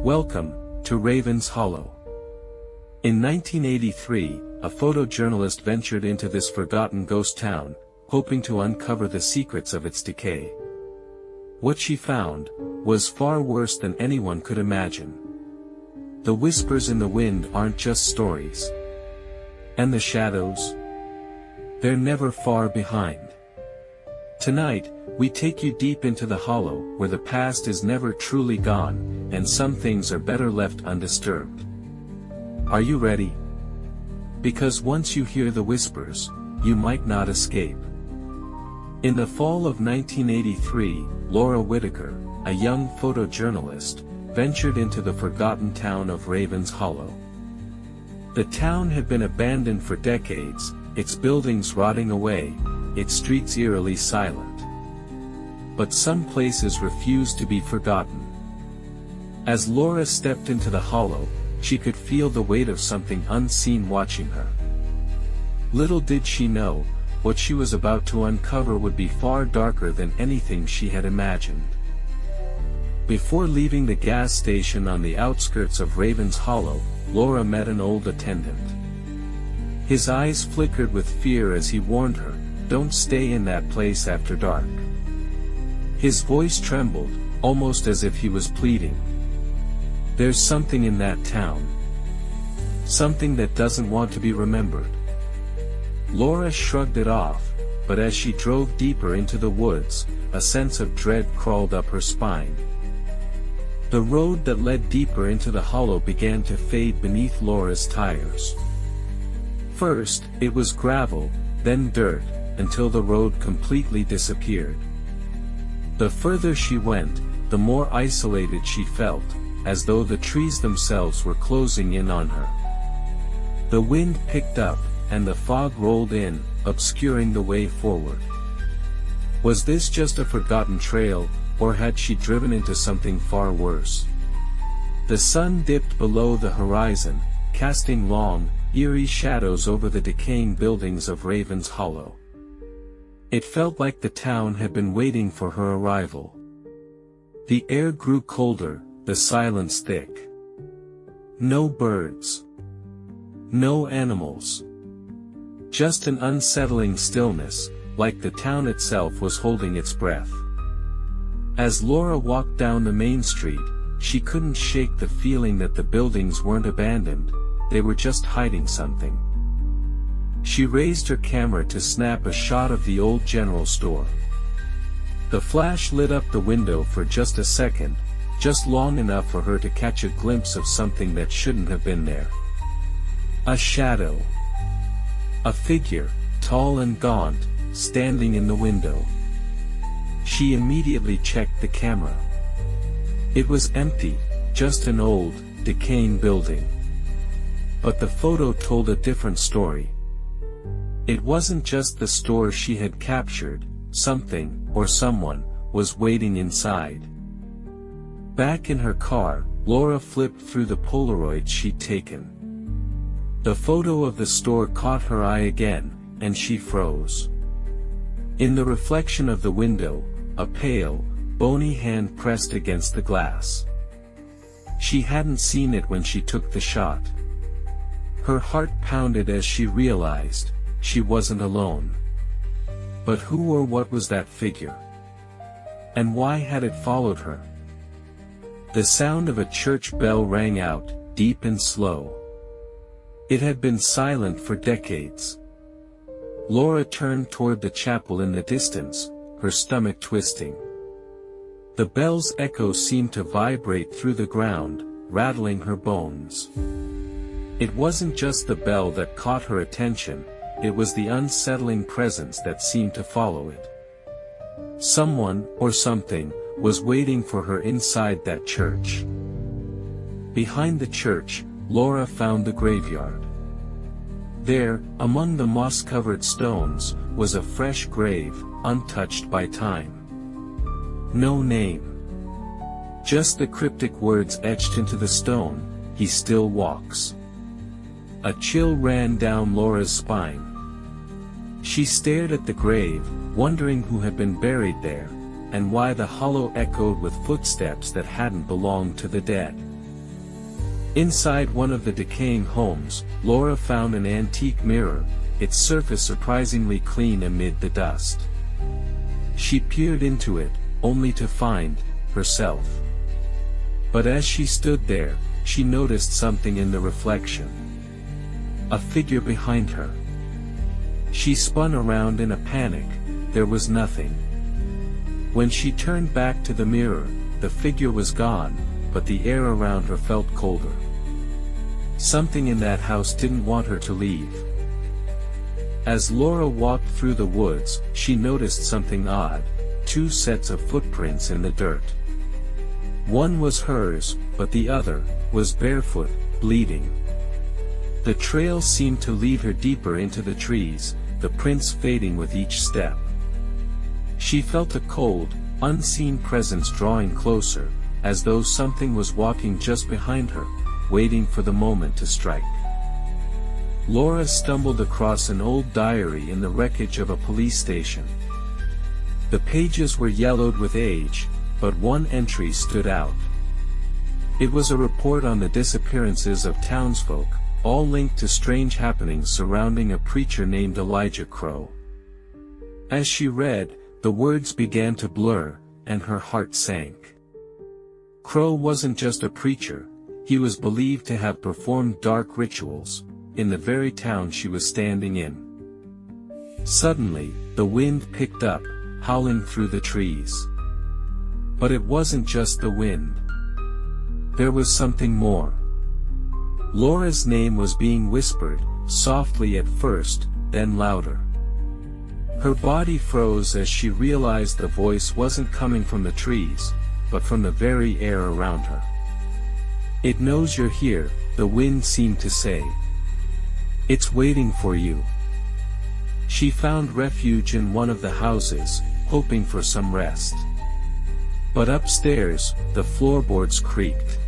Welcome to Raven's Hollow. In 1983, a photojournalist ventured into this forgotten ghost town, hoping to uncover the secrets of its decay. What she found was far worse than anyone could imagine. The whispers in the wind aren't just stories. And the shadows? They're never far behind. Tonight, we take you deep into the hollow, where the past is never truly gone, and some things are better left undisturbed. Are you ready? Because once you hear the whispers, you might not escape. In the fall of 1983, Laura Whitaker, a young photojournalist, ventured into the forgotten town of Raven's Hollow. The town had been abandoned for decades, its buildings rotting away, its streets eerily silent. But some places refused to be forgotten. As Laura stepped into the hollow, she could feel the weight of something unseen watching her. Little did she know, what she was about to uncover would be far darker than anything she had imagined. Before leaving the gas station on the outskirts of Raven's Hollow, Laura met an old attendant. His eyes flickered with fear as he warned her, "Don't stay in that place after dark." His voice trembled, almost as if he was pleading. "There's something in that town. Something that doesn't want to be remembered." Laura shrugged it off, but as she drove deeper into the woods, a sense of dread crawled up her spine. The road that led deeper into the hollow began to fade beneath Laura's tires. First, it was gravel, then dirt, until the road completely disappeared. The further she went, the more isolated she felt, as though the trees themselves were closing in on her. The wind picked up, and the fog rolled in, obscuring the way forward. Was this just a forgotten trail, or had she driven into something far worse? The sun dipped below the horizon, casting long, eerie shadows over the decaying buildings of Raven's Hollow. It felt like the town had been waiting for her arrival. The air grew colder, the silence thick. No birds. No animals. Just an unsettling stillness, like the town itself was holding its breath. As Laura walked down the main street, she couldn't shake the feeling that the buildings weren't abandoned, they were just hiding something. She raised her camera to snap a shot of the old general store. The flash lit up the window for just a second, just long enough for her to catch a glimpse of something that shouldn't have been there. A shadow. A figure, tall and gaunt, standing in the window. She immediately checked the camera. It was empty, just an old, decaying building. But the photo told a different story. It wasn't just the store she had captured, something, or someone, was waiting inside. Back in her car, Laura flipped through the Polaroids she'd taken. The photo of the store caught her eye again, and she froze. In the reflection of the window, a pale, bony hand pressed against the glass. She hadn't seen it when she took the shot. Her heart pounded as she realized, she wasn't alone. But who or what was that figure? And why had it followed her? The sound of a church bell rang out, deep and slow. It had been silent for decades. Laura turned toward the chapel in the distance, her stomach twisting. The bell's echo seemed to vibrate through the ground, rattling her bones. It wasn't just the bell that caught her attention, it was the unsettling presence that seemed to follow it. Someone, or something, was waiting for her inside that church. Behind the church, Laura found the graveyard. There, among the moss-covered stones, was a fresh grave, untouched by time. No name. Just the cryptic words etched into the stone, "He still walks." A chill ran down Laura's spine. She stared at the grave, wondering who had been buried there, and why the hollow echoed with footsteps that hadn't belonged to the dead. Inside one of the decaying homes, Laura found an antique mirror, its surface surprisingly clean amid the dust. She peered into it, only to find herself. But as she stood there, she noticed something in the reflection. A figure behind her. She spun around in a panic. There was nothing. When she turned back to the mirror, the figure was gone, but the air around her felt colder. Something in that house didn't want her to leave. As Laura walked through the woods, she noticed something odd: two sets of footprints in the dirt. One was hers, but the other was barefoot, bleeding. The trail seemed to lead her deeper into the trees, the prints fading with each step. She felt a cold, unseen presence drawing closer, as though something was walking just behind her, waiting for the moment to strike. Laura stumbled across an old diary in the wreckage of a police station. The pages were yellowed with age, but one entry stood out. It was a report on the disappearances of townsfolk, all linked to strange happenings surrounding a preacher named Elijah Crow. As she read, the words began to blur, and her heart sank. Crow wasn't just a preacher, he was believed to have performed dark rituals, in the very town she was standing in. Suddenly, the wind picked up, howling through the trees. But it wasn't just the wind. There was something more. Laura's name was being whispered, softly at first, then louder. Her body froze as she realized the voice wasn't coming from the trees, but from the very air around her. "It knows you're here," the wind seemed to say. "It's waiting for you." She found refuge in one of the houses, hoping for some rest. But upstairs, the floorboards creaked.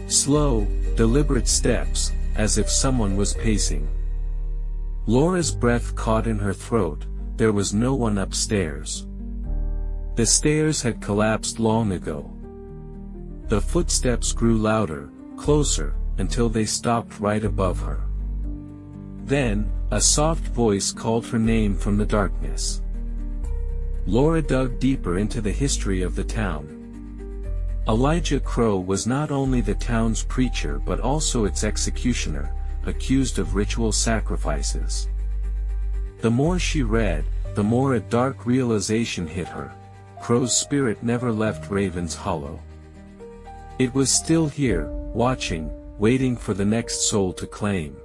Slow, deliberate steps, as if someone was pacing. Laura's breath caught in her throat. There was no one upstairs. The stairs had collapsed long ago. The footsteps grew louder, closer, until they stopped right above her. Then, a soft voice called her name from the darkness. Laura dug deeper into the history of the town. Elijah Crow was not only the town's preacher but also its executioner, accused of ritual sacrifices. The more she read, the more a dark realization hit her. Crow's spirit never left Raven's Hollow. It was still here, watching, waiting for the next soul to claim.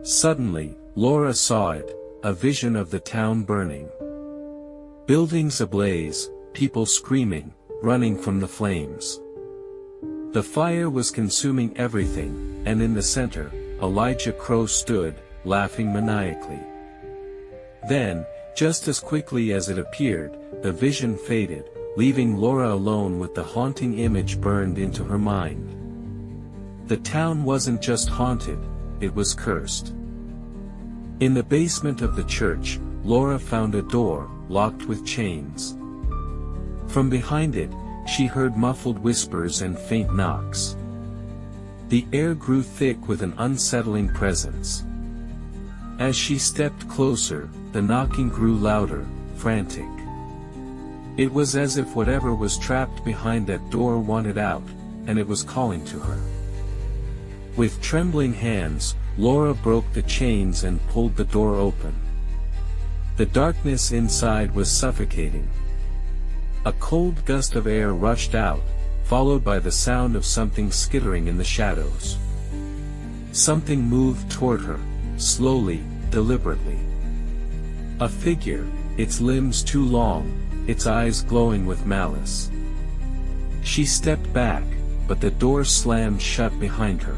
Suddenly, Laura saw it, a vision of the town burning. Buildings ablaze, people screaming, running from the flames. The fire was consuming everything, and in the center, Elijah Crow stood, laughing maniacally. Then, just as quickly as it appeared, the vision faded, leaving Laura alone with the haunting image burned into her mind. The town wasn't just haunted, it was cursed. In the basement of the church, Laura found a door, locked with chains. From behind it, she heard muffled whispers and faint knocks. The air grew thick with an unsettling presence. As she stepped closer, the knocking grew louder, frantic. It was as if whatever was trapped behind that door wanted out, and it was calling to her. With trembling hands, Laura broke the chains and pulled the door open. The darkness inside was suffocating. A cold gust of air rushed out, followed by the sound of something skittering in the shadows. Something moved toward her, slowly, deliberately. A figure, its limbs too long, its eyes glowing with malice. She stepped back, but the door slammed shut behind her.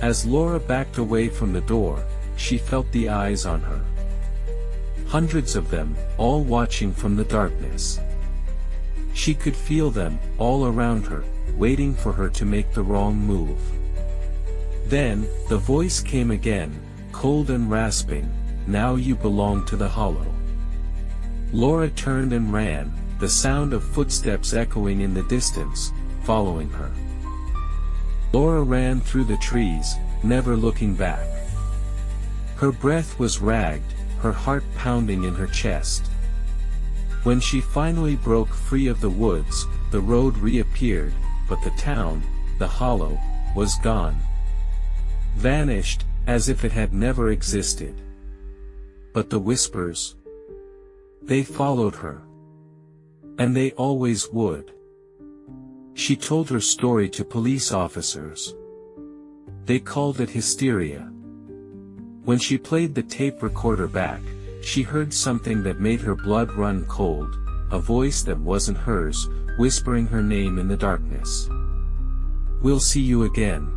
As Laura backed away from the door, she felt the eyes on her. Hundreds of them, all watching from the darkness. She could feel them, all around her, waiting for her to make the wrong move. Then, the voice came again, cold and rasping, "Now you belong to the Hollow." Laura turned and ran, the sound of footsteps echoing in the distance, following her. Laura ran through the trees, never looking back. Her breath was ragged, her heart pounding in her chest. When she finally broke free of the woods, the road reappeared, but the town, the hollow, was gone. Vanished, as if it had never existed. But the whispers, they followed her. And they always would. She told her story to police officers. They called it hysteria. When she played the tape recorder back, she heard something that made her blood run cold, a voice that wasn't hers, whispering her name in the darkness. "We'll see you again."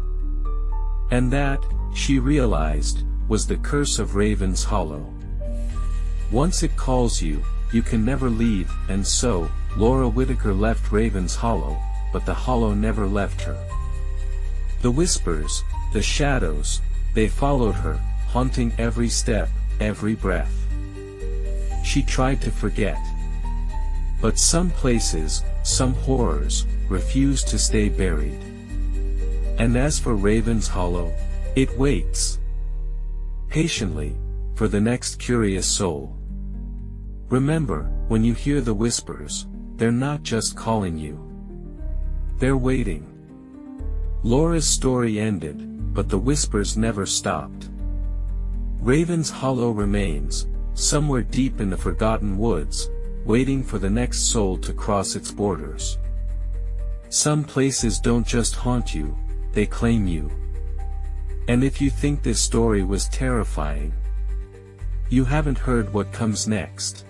And that, she realized, was the curse of Raven's Hollow. Once it calls you, you can never leave, and so, Laura Whitaker left Raven's Hollow, but the hollow never left her. The whispers, the shadows, they followed her, haunting every step, every breath. She tried to forget. But some places, some horrors, refused to stay buried. And as for Raven's Hollow, it waits patiently for the next curious soul. Remember, when you hear the whispers, they're not just calling you. They're waiting. Laura's story ended, but the whispers never stopped. Raven's Hollow remains, somewhere deep in the forgotten woods, waiting for the next soul to cross its borders. Some places don't just haunt you, they claim you. And if you think this story was terrifying, you haven't heard what comes next.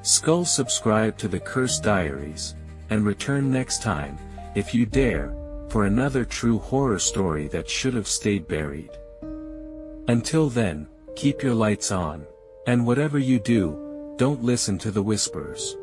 Subscribe to the Cursed Diaries, and return next time, if you dare, for another true horror story that should have stayed buried. Until then, keep your lights on, and whatever you do, don't listen to the whispers.